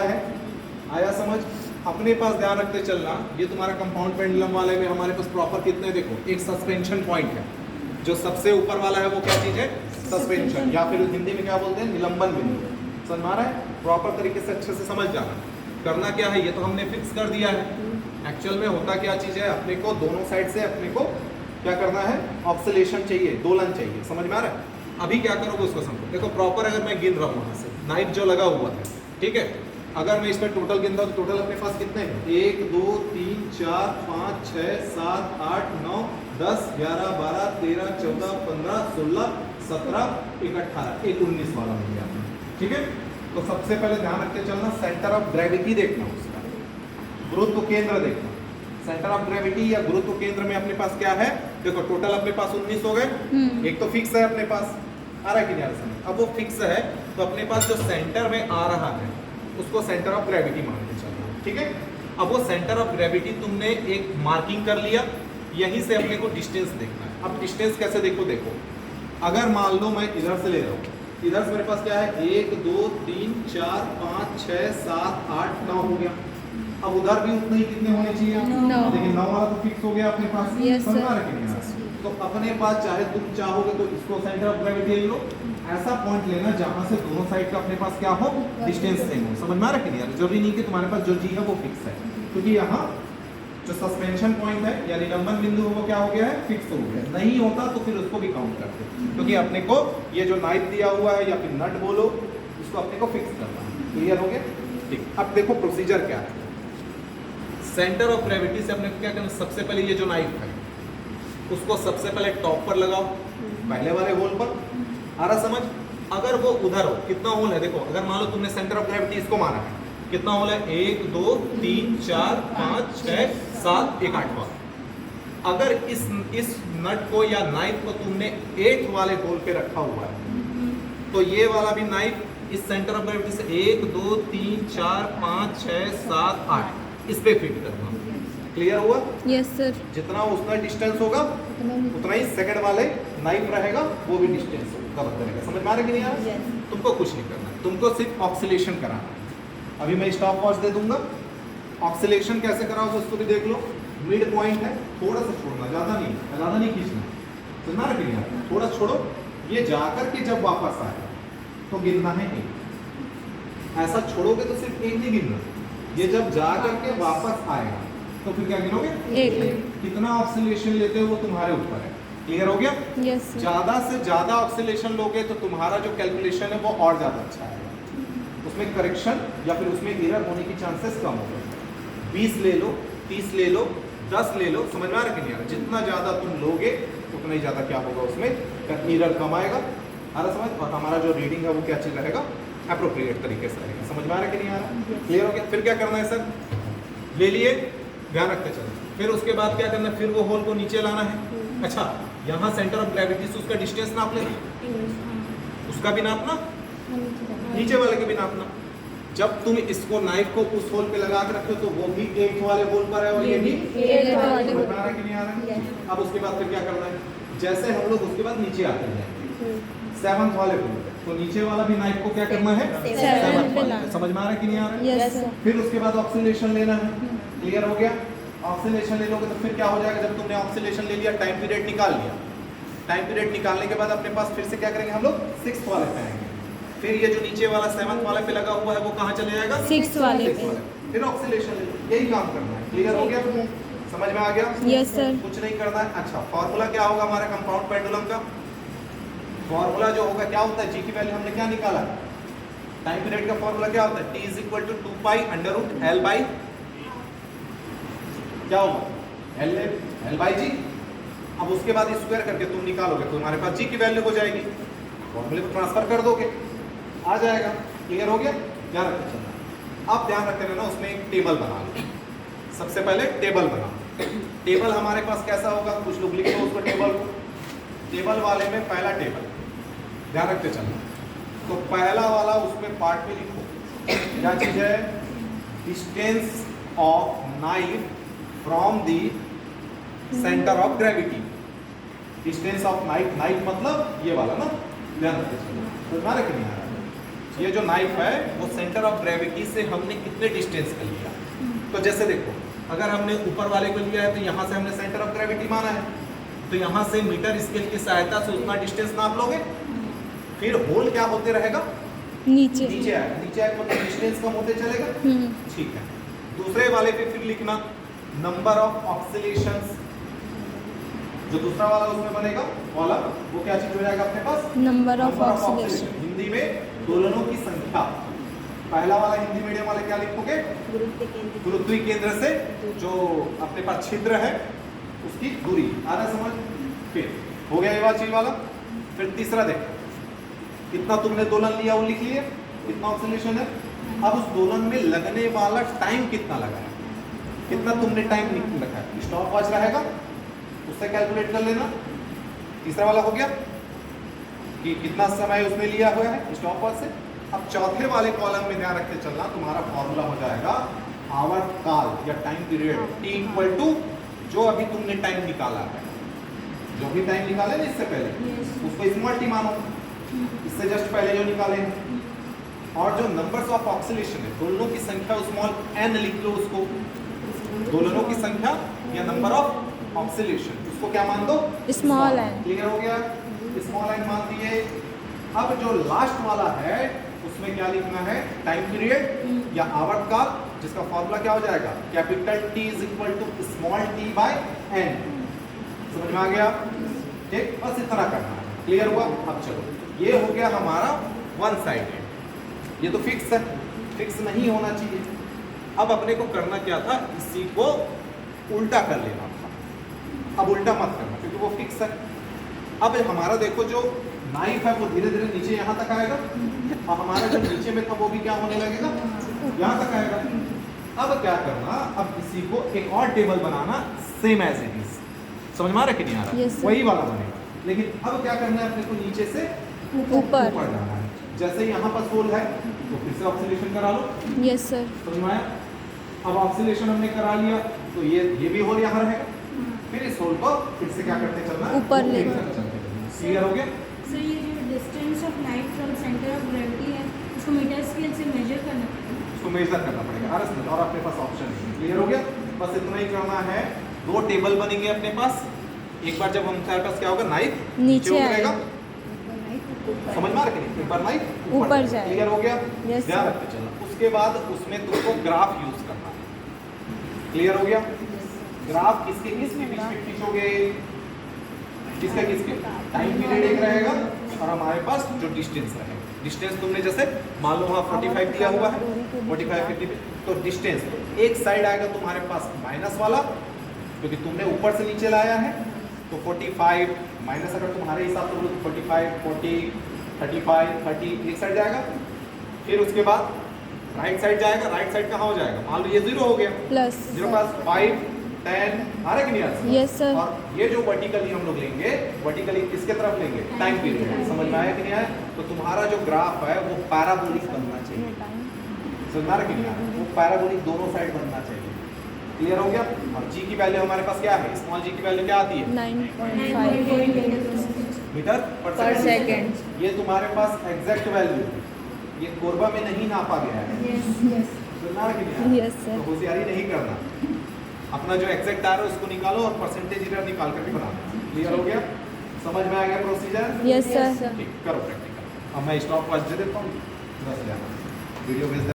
है, आया समझ। अपने पास ध्यान रखते चलना, ये तुम्हारा कंपाउंड पेंडुलम वाले में हमारे पास प्रॉपर कितने, देखो एक सस्पेंशन पॉइंट है, जो सबसे ऊपर वाला है वो क्या चीज है, सस्पेंशन, या फिर हिंदी में क्या बोलते हैं, निलंबन बिंदु। समझ में आ रहा है, प्रॉपर तरीके से अच्छे से समझ जाना। करना क्या है, ये तो हमने फिक्स कर दिया है। एक्चुअल में होता क्या चीज है, अपने को दोनों साइड से अपने को क्या करना है, ऑक्सीलेशन चाहिए, दोलन चाहिए। समझ में आ रहा है। अभी क्या करोगे उसको समझो। देखो प्रॉपर अगर मैं गिन रहा हूँ वहां से, नाइफ जो लगा हुआ है, ठीक है, अगर मैं इसमें टोटल गिनता हूँ तो टोटल अपने पास कितने हैं, 1 2 3 4 5 6 7 8 9 10 11 12 13 14 15 16 17 1 18 1 19 वाला हो गया। ठीक है, तो सबसे पहले ध्यान रखते चलना, सेंटर ऑफ ग्रेविटी देखना, उसका गुरुत्व केंद्र देखना। सेंटर ऑफ ग्रेविटी या गुरुत्व केंद्र में अपने पास क्या है, देखो टोटल अपने पास 19 हो गए। एक तो फिक्स है अपने पास, आ रहा है कि नहीं आ रहा समझ। अब वो फिक्स है तो अपने पास जो सेंटर में आ रहा है उसको सेंटर ऑफ ग्रेविटी मान के चलना। ठीक है, अब वो सेंटर ऑफ ग्रेविटी तुमने एक मार्किंग कर लिया, यहीं से अपने को डिस्टेंस देखना है। अब डिस्टेंस कैसे देखो, देखो अगर मान लो मैं इधर से ले रहा हूँ, इधर से मेरे पास क्या है 1 2 3 4 5 6 7 8 9 हो गया। अब उधर भी उतने ही कितने होने चाहिए, लेकिन 9 वाला तो फिक्स हो गया अपने पास। समझा रखेंगे, तो अपने पास चाहे तुम चाहोगे तो इसको सेंटर ऑफ ग्रेविटी ले लो, ऐसा पॉइंट लेना जहां से दोनों साइड का अपने पास क्या हो, डिस्टेंस सेम हो। समझ में आ रहा है यार, जरूरी नहीं कि तुम्हारे पास जो जी है वो फिक्स है, क्योंकि यहाँ जो सस्पेंशन पॉइंट है या निलंबन बिंदु है वो क्या हो गया है, फिक्स हो गया। नहीं होता तो फिर उसको भी काउंट करते, क्योंकि अपने को ये जो नाइफ दिया हुआ है या फिर नट बोलो, उसको अपने को फिक्स करना है। क्लियर हो गया, ठीक। अब देखो प्रोसीजर क्या है, सेंटर ऑफ ग्रेविटी से अपने को क्या करना, सबसे पहले ये जो नाइफ है उसको सबसे पहले टॉप पर लगाओ, पहले वाले होल पर। आ रहा समझ। अगर वो उधर हो, कितना होल है देखो, अगर मान लो तुमने सेंटर ऑफ ग्रेविटी इसको माना है, कितना होल है 1 2 3 4 5 6 7 1 8वां। अगर इस नट को या नाइफ को तुमने 8 वाले होल पे रखा हुआ है, तो ये वाला भी नाइफ इस सेंटर ऑफ ग्रेविटी से 1 2 3 4 5 6 7 8 इस पे फिट करना। क्लियर हुआ? Yes sir. जितना उसका डिस्टेंस होगा उतना ही सेकंड वाले नाइफ रहेगा, वो भी डिस्टेंस कवर करेगा। समझ में आ रहा है कि नहीं आ रहा? तुमको कुछ नहीं करना, तुमको सिर्फ ऑक्सीलेशन कराना है। अभी मैं स्टॉप वॉच दे दूंगा, ऑक्सीलेशन कैसे कराओगे उसको भी देख लो। मिड पॉइंट है, थोड़ा सा छोड़ना, ज्यादा नहीं खींचना। समझ में आ रहा है कि नहीं आ रहा? थोड़ा छोड़ो, ये जाकर के जब वापस आए तो गिनना है 1। ऐसा छोड़ोगे तो सिर्फ 1 नहीं गिनना, ये जब जा करके वापस आएगा तो फिर क्या गिनोगे, 1। कितना ऑक्सीलेशन लेते हो वो तुम्हारे ऊपर है। क्लियर हो गया? यस। ज्यादा से ज्यादा ऑक्सीलेशन लोगे तो तुम्हारा जो कैलकुलेशन है वो और ज्यादा अच्छा आएगा, उसमें करेक्शन या फिर उसमें एरर होने की चांसेस कम हो गए। 20 ले लो, 30 ले लो, 10 ले लो, समझ में आ रहा है कि नहीं आ रहा? जितना ज्यादा तुम लोगे उतना ही ज्यादा क्या होगा, उसमें एरर कम आएगा। आ रहा समझ? और हमारा जो रीडिंग है वो क्या चीज रहेगा, अप्रोप्रिएट तरीके से रहेगा। समझ में आ रहा है कि नहीं आ रहा? क्लियर हो गया? फिर क्या करना है सर, ले लिए, ध्यान रखते चलो। फिर उसके बाद क्या करना है, फिर वो होल को नीचे लाना है। अच्छा, यहाँ सेंटर ऑफ ग्रेविटी से उसका डिस्टेंस नाप लेना, उसका भी नापना, नीचे वाले के भी नापना। जब तुम इसको नाइफ को उस होल पे लगा के रखो तो वो भी 8 वाले होल पर है और ये भी 8 वाले होल पर है कि नहीं आ रहा है? अब उसके बाद फिर क्या करना है, जैसे हम लोग उसके बाद नीचे आते हैं 7th वाले होल, तो नीचे वाला भी नाइफ को क्या करना है, 7th वाले। समझ में आ रहा है कि नहीं आ रहा है? यस। फिर उसके बाद ऑक्सीलेशन लेना है। क्लियर हो गया? ऑक्सीलेशन ले लोगे तो फिर क्या हो जाएगा, जब तुमने ऑक्सीलेशन ले लिया, टाइम पीरियड निकाल लिया, टाइम पीरियड निकालने के बाद अपने पास फिर से क्या करेंगे हम लोग, 6th वाले पे आएंगे। फिर ये जो नीचे वाला 7th वाले पे लगा हुआ है वो कहाँ चले जाएगा, 6th वाले पे। फिर ऑक्सीलेशन ले लो, यही काम करना है। क्लियर हो गया? समझ में आ गया? Yes sir. कुछ नहीं करना है। अच्छा, फॉर्मूला क्या होगा हमारा कंपाउंड पेंडुलम का? फॉर्मूला जो होगा क्या होता है, जी की वैल्यू हमने क्या निकाला, टाइम पीरियड का फॉर्मूला क्या होता है, t = 2 पाई √ L बाई क्या होगा, L बाई जी। अब उसके बाद स्क्वायर करके तुम निकालोगे तो तुम्हारे पास जी की वैल्यू हो जाएगी, फॉर्मूले को ट्रांसफर कर दोगे, आ जाएगा। क्लियर हो गया? ध्यान रखते चलना। अब ध्यान रखते रहना, उसमें एक टेबल बना लो। सबसे पहले टेबल बनाओ। टेबल हमारे पास कैसा होगा, कुछ लोग लिख लो उसको टेबल को। टेबल वाले में पहला टेबल, ध्यान रखते चलना। तो पहला वाला उसमें पार्ट में लिखो, क्या चीज है, distance of knife from the centre of gravity. Distance of knife, knife मतलब ये वाला ना, ध्यान रखते चलना। तो ना रख नहीं आ रहा, ये जो नाइफ है वो सेंटर ऑफ ग्रेविटी से हमने कितने डिस्टेंस पे लिया। तो जैसे देखो, अगर हमने ऊपर वाले को लिया है तो यहाँ से हमने सेंटर ऑफ ग्रेविटी माना है, तो यहाँ से मीटर स्केल की सहायता से उतना डिस्टेंस नाप लोगे। फिर होल क्या होते रहेगा, नीचे नीचे आएगा, नीचे आएगा मतलब डिस्टेंस कम होते चलेगा। ठीक है, दूसरे वाले पे फिर लिखना नंबर ऑफ ऑक्सीलेशंस, जो दूसरा वाला उसमें बनेगा कॉलम, वो क्या चीज हो जाएगा अपने पास, नंबर ऑफ ऑक्सीलेशन। हिंदी में दोलनों की संख्या। पहला वाला हिंदी मीडियम वाले क्या लिखोगे, गुरुत्वीय केंद्र से जो अपने पास छिद्र है उसकी दूरी। आ रहा समझ। फिर हो गया ये वाला चीज वाला। फिर तीसरा देखो, कितना तुमने दोलन लिया वो लिख लिया, कितना ऑक्सीलेशन है। अब उस दोलन में लगने वाला टाइम कितना लगा है, कितना तुमने टाइम रखा है, स्टॉप वॉच रहेगा उससे कैलकुलेट कर लेना। तीसरा वाला हो गया कि कितना समय उसमें लिया हुआ है स्टॉप वॉच से। अब चौथे वाले कॉलम में ध्यान रखते चलना, तुम्हारा फॉर्मूला हो जाएगा आवर्त काल या time period, T equal to जो अभी तुमने टाइम निकाला है, जो भी टाइम निकाले ना इससे पहले उसको स्मॉल टी मानो, इससे जस्ट पहले जो निकाले हैं। और जो नंबर्स ऑफ ऑक्सीलेशन है, दोलनों की संख्या स्मॉल n लिख लो उसको, दोलनों की संख्या या नंबर ऑफ ऑक्सीलेशन उसको क्या मान दो, स्मॉल n। क्लियर हो गया, स्मॉल n मान दिए। अब जो लास्ट वाला है उसमें क्या लिखना है, टाइम पीरियड या आवर्त काल, जिसका फॉर्मूला क्या हो जाएगा, capital T is equal to small t by n। समझ में आ गया, ठीक, बस इतना करना है। क्लियर हुआ। अब चलो ये हो गया हमारा वन साइडेड, ये तो फिक्स है, फिक्स नहीं होना चाहिए। अब अपने को करना क्या था, इसी को उल्टा कर लेना था। अब उल्टा मत करना क्योंकि वो फिक्स है। अब हमारा देखो जो नाइफ है वो धीरे धीरे नीचे यहाँ तक आएगा, और हमारा जो नीचे में था वो भी क्या होने लगेगा, यहाँ तक आएगा। अब क्या करना, अब इसी को एक और टेबल बनाना सेम एज इट इज। समझ में आ रहा है कि नहीं आ रहा? yes, वही वाला बनेगा, लेकिन अब क्या करना है, अपने को नीचे से ऊपर जाना है। जैसे यहाँ पर सोल है तो फिर से ऑक्सीलेशन करा लो। Yes sir. समझ में आया। अब ऑक्सीलेशन हमने करा लिया तो ये भी होल यहाँ रहेगा। फिर इस होल को फिर से क्या करते चलना, ऊपर ले क्लियर हो गया। सर ये जो distance of light from centre of gravity है उसको मीटर स्केल से मेजर करना पड़ेगा, उसको मेजर करना पड़ेगा। और अपने पास ऑप्शन है। क्लियर हो गया, बस इतना ही करना है। दो टेबल बनेंगे अपने पास। एक बार जब हमारे पास क्या होगा, नाइफ नीचे आएगा, समझ में आ रहा है, एक बार नाइफ ऊपर जाए। क्लियर हो गया, yes, ध्यान रखते चलना। उसके बाद उसमें तुमको ग्राफ यूज करना है। क्लियर हो गया। ग्राफ किसके किसके बीच में खींचोगे, किसका किसके, टाइम पीरियड एक रहेगा और हमारे पास जो डिस्टेंस रहेगा। डिस्टेंस तुमने जैसे मान लो वहाँ 45 दिया हुआ है, 45 50, तो डिस्टेंस एक साइड आएगा तुम्हारे पास माइनस वाला, क्योंकि तुमने ऊपर से नीचे लाया है। तो 45 माइनस, अगर तुम्हारे हिसाब से बोलो तो 45 40 35 30 एक साइड जाएगा। फिर उसके बाद राइट साइड जाएगा। राइट साइड कहाँ हो जाएगा, मान लो ये 0 हो गया, प्लस 0 पास 5 10 आ रहा है कि नहीं आ रहा? Yes sir. और ये जो वर्टिकली हम लोग लेंगे, वर्टिकली किसके तरफ लेंगे, टाइम पीरियड। समझ में आया कि नहीं आया? तो तुम्हारा जो ग्राफ है वो पैराबोलिक बनना चाहिए। समझ में आ रहा कि नहीं आ रहा? वो पैराबोलिक दोनों साइड बनना चाहिए। क्लियर हो गया। और जी की वैल्यू हमारे पास क्या है, स्मॉल जी की वैल्यू क्या आती है, 9.5 मीटर पर सेकेंड। ये तुम्हारे पास एग्जैक्ट वैल्यू, ये कोरबा में नहीं नापा गया है। समझ में आ रहा कि नहीं आ रहा? Yes sir. तो होशियारी नहीं करना, अपना जो एग्जैक्ट आ रहा है उसको निकालो और परसेंटेज एरर निकाल करके बनाना। क्लियर हो गया, समझ में आ गया प्रोसीजर? Yes sir. ठीक, करो प्रैक्टिकल। अब मैं स्टॉप वॉच दे देता हूँ, बस जाना वीडियो भेज